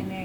NA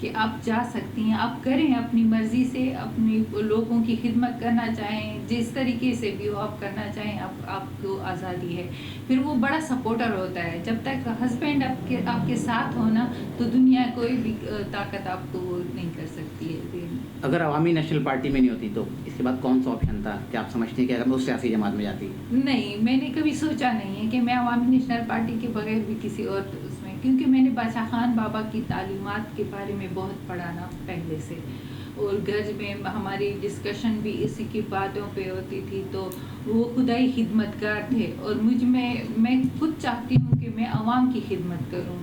کہ آپ جا سکتی ہیں, آپ کریں اپنی مرضی سے, اپنی لوگوں کی خدمت کرنا چاہیں, جس طریقے سے بھی وہ آپ کرنا چاہیں, آپ کو آزادی ہے. پھر وہ بڑا سپورٹر ہوتا ہے. جب تک ہسبینڈ آپ کے ساتھ ہونا تو دنیا کوئی بھی طاقت آپ کو وہ نہیں کر سکتی ہے. اگر عوامی نیشنل پارٹی میں نہیں ہوتی تو اس کے بعد کون سا آپشن تھا کہ آپ سمجھتے ہیں کہ اگر وہ سیاسی جماعت میں جاتی؟ نہیں, میں نے کبھی سوچا نہیں ہے کہ میں عوامی نیشنل پارٹی کے بغیر بھی کسی اور اس میں, کیونکہ میں نے باچا خان بابا کی تعلیمات کے بارے میں بہت پڑھا نا پہلے سے, اور گھر میں ہماری ڈسکشن بھی اسی کی باتوں پہ ہوتی تھی. تو وہ خدائی خدمت گار تھے, اور میں خود چاہتی ہوں کہ میں عوام کی خدمت کروں,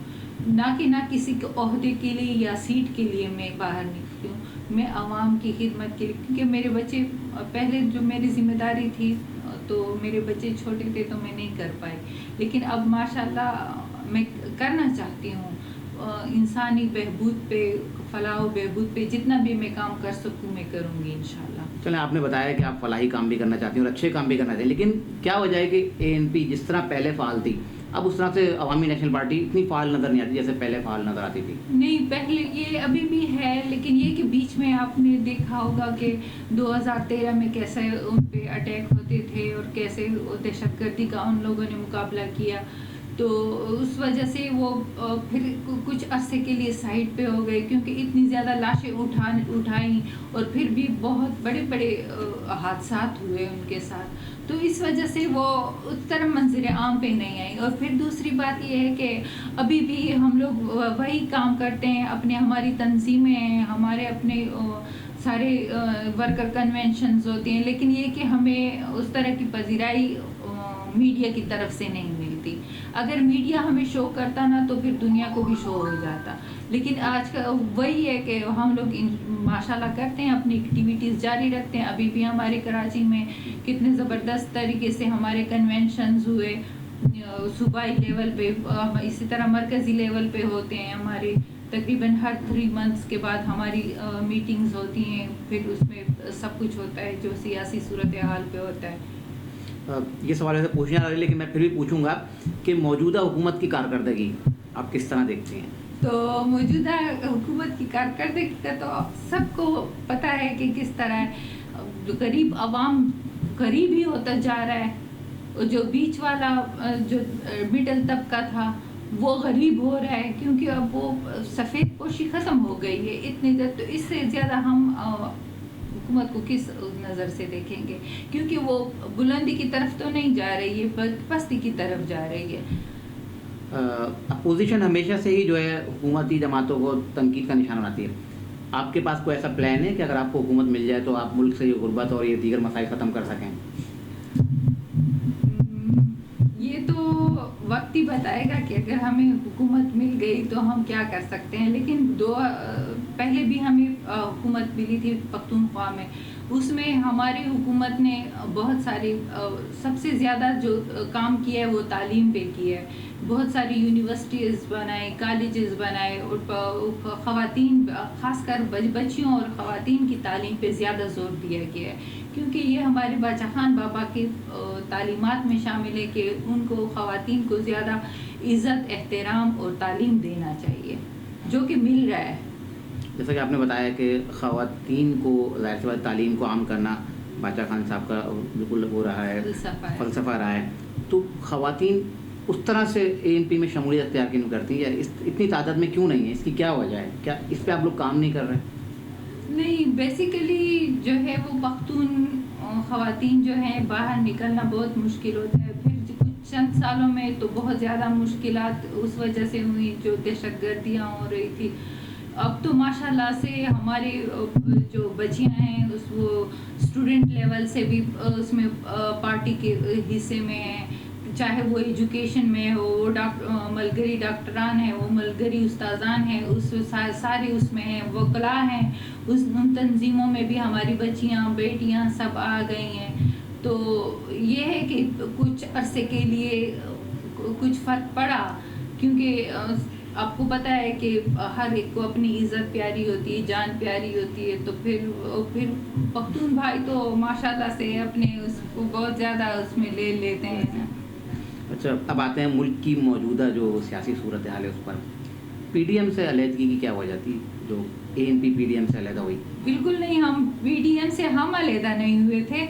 نہ کسی کے عہدے کے لیے یا سیٹ کے لیے میں باہر نکلتی ہوں. میں عوام کی خدمت کے لیے, کیونکہ میرے بچے پہلے جو میری ذمہ داری تھی تو میرے بچے چھوٹے تھے تو میں نہیں کر پائی, لیکن اب ماشاءاللہ میں کرنا چاہتی ہوں. انسانی بہبود پہ, فلاح و بہبود پہ جتنا بھی میں کام کر سکوں میں کروں گی انشاءاللہ. چلیں, آپ نے بتایا کہ آپ فلاحی کام بھی کرنا چاہتی ہیں اور اچھے کام بھی کرنا چاہتی ہیں, لیکن کیا وجہ ہے کہ ANP جس طرح پہلے فعال تھی اب اس طرح سے عوامی نیشنل پارٹی اتنی فعال نظر نہیں آتی جیسے پہلے فعال نظر آتی تھی؟ نہیں, پہلے یہ ابھی بھی ہے, لیکن یہ کہ بیچ میں آپ نے دیکھا ہوگا کہ 2013 میں کیسے ان پہ اٹیک ہوتے تھے اور کیسے دہشت گردی کا ان لوگوں نے مقابلہ کیا, تو اس وجہ سے وہ پھر کچھ عرصے کے لیے سائڈ پہ ہو گئے, کیونکہ اتنی زیادہ لاشیں اٹھائیں اور پھر بھی بہت بڑے حادثات ہوئے ان کے ساتھ, تو اس وجہ سے وہ اس طرح منظر عام پہ نہیں آئی. اور پھر دوسری بات یہ ہے کہ ابھی بھی ہم لوگ وہی کام کرتے ہیں, ہماری تنظیمیں ہیں, ہمارے اپنے سارے ورکر کنونشنز ہوتے ہیں, لیکن یہ کہ ہمیں اس طرح کی پذیرائی میڈیا کی طرف سے نہیں ملتی. اگر میڈیا ہمیں شو کرتا نا تو پھر دنیا کو بھی شو ہو جاتا, لیکن آج کا وہی ہے کہ ہم لوگ ماشاءاللہ کرتے ہیں, اپنی ایکٹیویٹیز جاری رکھتے ہیں. ابھی بھی ہمارے کراچی میں کتنے زبردست طریقے سے ہمارے کنونشنز ہوئے, صوبائی لیول پہ, اسی طرح مرکزی لیول پہ ہوتے ہیں ہمارے. تقریباً ہر 3 months کے بعد ہماری میٹنگز ہوتی ہیں, پھر اس میں سب کچھ ہوتا ہے جو سیاسی صورتحال پہ ہوتا ہے. یہ سوال ایسے پوچھنا رہا ہے, لیکن میں پھر بھی پوچھوں گا کہ موجودہ حکومت کی کارکردگی آپ کس طرح دیکھتے ہیں؟ تو موجودہ حکومت کی کارکردگی کا تو سب کو پتہ ہے کہ کس طرح غریب عوام غریب ہی ہوتا جا رہا ہے, اور جو بیچ والا جو مڈل طبقہ تھا وہ غریب ہو رہا ہے, کیونکہ اب وہ سفید پوشی ختم ہو گئی ہے اتنی دیر. تو اس سے زیادہ ہم حکومت کو کس نظر سے دیکھیں گے, کیونکہ وہ بلندی کی طرف تو نہیں جا رہی ہے, پستی کی طرف جا رہی ہے. اپوزیشن ہمیشہ سے ہی جو ہے حکومتی جماعتوں کو تنقید کا نشانہ بناتی ہے. آپ کے پاس کوئی ایسا پلان ہے کہ اگر آپ کو حکومت مل جائے تو آپ ملک سے یہ غربت اور یہ دیگر مسائل ختم کر سکیں؟ یہ تو وقت ہی بتائے گا کہ اگر ہمیں حکومت مل گئی تو ہم کیا کر سکتے ہیں. لیکن پہلے بھی ہمیں حکومت ملی تھی پختونخوا میں, اس میں ہماری حکومت نے بہت ساری سب سے زیادہ جو کام کیا ہے وہ تعلیم پہ کیا ہے. بہت ساری یونیورسٹیز بنائے, کالجز بنائے, اور خواتین خاص کر بچیوں اور خواتین کی تعلیم پہ زیادہ زور دیا گیا ہے, کیونکہ یہ ہمارے باچا خان بابا کی تعلیمات میں شامل ہے کہ ان کو خواتین کو زیادہ عزت, احترام اور تعلیم دینا چاہیے, جو کہ مل رہا ہے. جیسا کہ آپ نے بتایا کہ خواتین کو ظاہر سی بات تعلیم کو عام کرنا باچا خان صاحب کا بالکل وہ رہا ہے, فلسفہ رہا ہے. تو خواتین اس طرح سے ANP میں شمولیت اختیار کیوں کرتی ہیں, یا اتنی تعداد میں کیوں نہیں ہے, اس کی کیا وجہ ہے؟ کیا اس پہ آپ لوگ کام نہیں کر رہے؟ نہیں, بیسیکلی جو ہے وہ پختون خواتین جو ہیں باہر نکلنا بہت مشکل ہوتا ہے. پھر کچھ چند سالوں میں تو بہت زیادہ مشکلات اس وجہ سے ہوئی جو دہشت گردیاں ہو رہی تھی. اب تو ماشاءاللہ سے ہمارے جو بچیاں ہیں وہ اسٹوڈنٹ لیول سے بھی اس میں پارٹی کے حصے میں ہیں, چاہے وہ ایجوکیشن میں ہو, وہ ملگری ڈاکٹران ہیں, وہ ملگری استاذان ہیں, اس سارے اس میں ہیں, وکلاء ہیں, ان تنظیموں میں بھی ہماری بچیاں بیٹیاں سب آ گئی ہیں. تو یہ ہے کہ کچھ عرصے کے لیے کچھ فرق پڑا, کیونکہ آپ کو پتہ ہے کہ ہر ایک کو اپنی عزت پیاری ہوتی ہے, جان پیاری ہوتی ہے. تو پھر پختون بھائی تو ماشاءاللہ سے اپنے اس کو بہت زیادہ اس میں لے لیتے ہیں. اچھا, اب آتے ہیں ملک کی موجودہ جو سیاسی صورتحال ہے اس پر. پی ڈی ایم سے علیحدگی کی کیا وجہ تھی جو اے این پی ڈی ایم سے علیحدہ ہوئی؟ بالکل نہیں، ہم پی ڈی ایم سے ہم علیحدہ نہیں ہوئے تھے.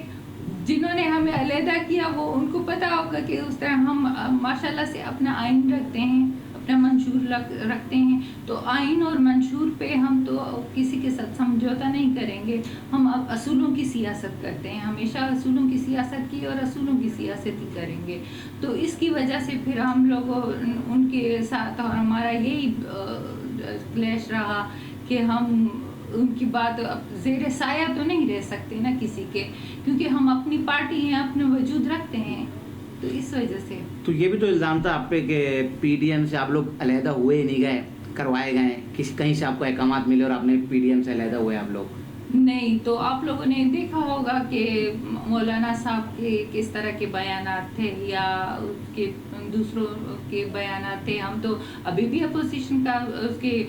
جنہوں نے ہمیں علیحدہ کیا وہ ان کو پتا ہوگا کہ اس طرح ہم ماشاءاللہ سے اپنا آئین رکھتے ہیں، اپنا منشور رکھتے ہیں. تو آئین اور منشور پہ ہم تو کسی کے ساتھ سمجھوتا نہیں کریں گے. ہم اب اصولوں کی سیاست کرتے ہیں، ہمیشہ اصولوں کی سیاست کی اور اصولوں کی سیاست ہی کریں گے. تو اس کی وجہ سے پھر ہم لوگ ان کے ساتھ اور ہمارا یہی کلیش رہا کہ ہم ان کی بات زیر سایہ تو نہیں رہ سکتے نا کسی کے، کیونکہ ہم اپنی پارٹی ہیں، اپنے وجود رکھتے ہیں. تو اس وجہ سے تو یہ بھی تو الزام تھا آپ پہ کہ پی ڈی ایم سے آپ لوگ علیحدہ ہوئے ہی نہیں گئے، کروائے گئے، کہیں سے آپ کو احکامات ملے اور آپ نے پی ڈی ایم سے علیحدہ ہوئے آپ لوگ؟ نہیں. تو آپ لوگوں نے دیکھا ہوگا کہ مولانا صاحب کے کس طرح کے بیانات تھے یا اس کے دوسروں کے بیانات تھے. ہم تو ابھی بھی اپوزیشن کا اس کے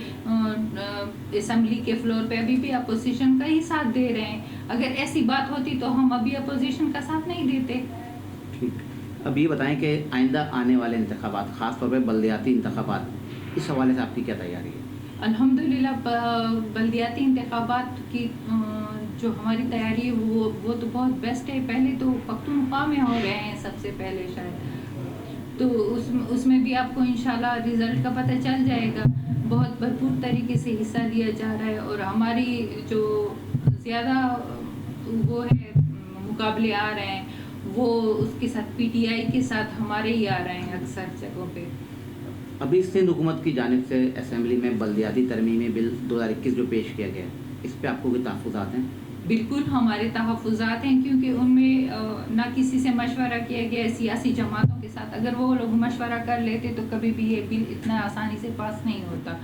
اسمبلی کے فلور پہ ابھی بھی اپوزیشن کا ہی ساتھ دے رہے ہیں. اگر ایسی بات ہوتی تو ہم ابھی اپوزیشن کا ساتھ نہیں دیتے. ٹھیک. اب یہ بتائیں کہ آئندہ آنے والے انتخابات، خاص طور پہ بلدیاتی انتخابات، اس حوالے سے آپ کی کیا تیاری ہے؟ الحمدللہ بلدیاتی انتخابات کی جو ہماری تیاری ہے وہ تو بہت بیسٹ ہے. پہلے تو پختونخوا میں ہو رہے ہیں سب سے پہلے شاید، تو اس میں بھی آپ کو انشاءاللہ رزلٹ کا پتہ چل جائے گا. بہت بھرپور طریقے سے حصہ لیا جا رہا ہے اور ہماری جو زیادہ وہ ہے مقابلے آ رہے ہیں وہ اس کے ساتھ پی ٹی آئی کے ساتھ ہمارے ہی آ رہے ہیں اکثر جگہوں پہ. ابھی سندھ حکومت کی جانب سے اسمبلی میں بلدیاتی ترمیمی بل 2021 جو پیش کیا گیا ہے، اس پہ آپ کو کوئی تحفظات ہیں؟ بالکل ہمارے تحفظات ہیں، کیونکہ ان میں نہ کسی سے مشورہ کیا گیا ہے سیاسی جماعتوں کے ساتھ. اگر وہ لوگ مشورہ کر لیتے تو کبھی بھی یہ بل اتنا آسانی سے پاس نہیں ہوتا،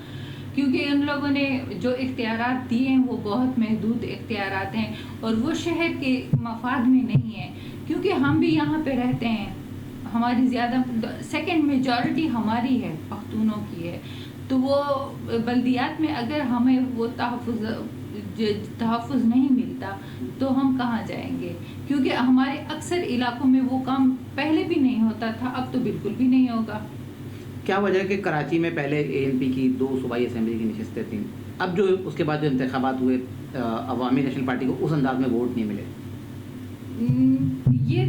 کیونکہ ان لوگوں نے جو اختیارات دیے ہیں وہ بہت محدود اختیارات ہیں اور وہ شہر کے مفاد میں نہیں ہیں. کیونکہ ہم بھی یہاں پہ رہتے ہیں، ہماری زیادہ سیکنڈ میجورٹی ہماری ہے، پختونوں کی ہے. تو وہ بلدیات میں اگر ہمیں وہ تحفظ نہیں ملتا تو ہم کہاں جائیں گے؟ کیونکہ ہمارے اکثر علاقوں میں وہ کام پہلے بھی نہیں ہوتا تھا، اب تو بالکل بھی نہیں ہوگا. کیا وجہ ہے کہ کراچی میں پہلے اے این پی کی 2 صوبائی اسمبلی کی نشستیں تھیں، اب جو اس کے بعد جو انتخابات ہوئے عوامی نیشنل پارٹی کو اس انداز میں ووٹ نہیں ملے؟ یہ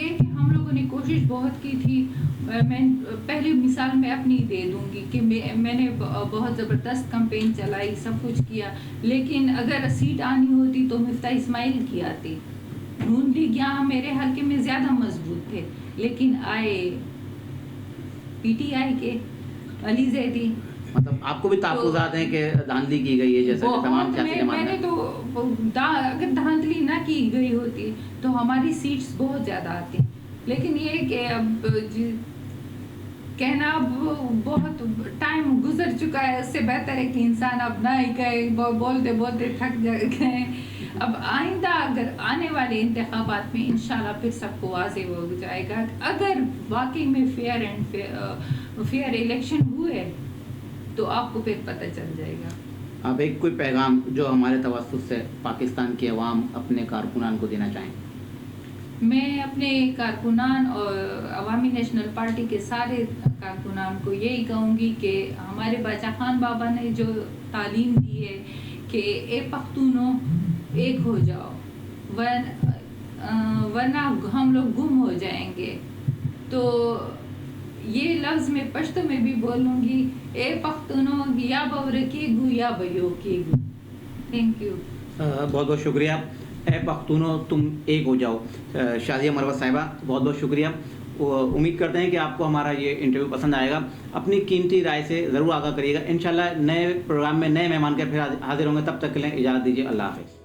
کہ ہم لوگوں نے کوشش بہت کی تھی. میں پہلی مثال میں اپنی دے دوں گی کہ میں نے بہت زبردست کمپین چلائی، سب کچھ کیا، لیکن اگر سیٹ آنی ہوتی تو مفتاح اسماعیل کی آتی. نون لیگ یہاں میرے حلقے میں زیادہ مضبوط تھے، لیکن آئے پی ٹی آئی کے علی زیدی. مطلب آپ کو بھی تحفظات ہیں کہ دھاندلی کی گئی ہے جیسا کہ تمام سیاسی جماعتیں؟ میں نے تو اگر دھاندلی نہ کی گئی ہوتی تو ہماری سیٹس بہت زیادہ آتی. لیکن یہ کہ اب کہنا اب بہت ٹائم گزر چکا ہے، اس سے بہتر ہے کہ انسان اب نہ ہی کہے، بولتے بولتے تھک گئے. اب آئندہ اگر آنے والے انتخابات میں انشاءاللہ پھر سب کو واضح ہو جائے گا. اگر واقعی میں فیئر الیکشن ہوئے تو آپ کو پھر پتہ چل جائے گا. آپ ایک کوئی پیغام جو ہمارے توسط سے پاکستان کی عوام اپنے کارکنان کو دینا چاہیں؟ میں اپنے کارکنان اور عوامی نیشنل پارٹی کے سارے کارکنان کو یہی کہوں گی کہ ہمارے باچا خان بابا نے جو تعلیم دی ہے کہ اے پختونوں ایک ہو جاؤ، ورنہ ہم لوگ گم ہو جائیں گے. تو یہ لفظ میں پشتو میں بھی بولوں گی، اے پختونوں یا بورکی گو یا بیو کی گو. Thank you. بہت بہت شکریہ. اے پختونوں تم ایک ہو جاؤ. شازیہ مروت صاحبہ بہت بہت شکریہ. امید کرتے ہیں کہ آپ کو ہمارا یہ انٹرویو پسند آئے گا. اپنی قیمتی رائے سے ضرور آگاہ کریے گا. انشاءاللہ نئے پروگرام میں نئے مہمان کے پھر حاضر ہوں گے. تب تک کے لیے اجازت دیجیے. اللہ حافظ.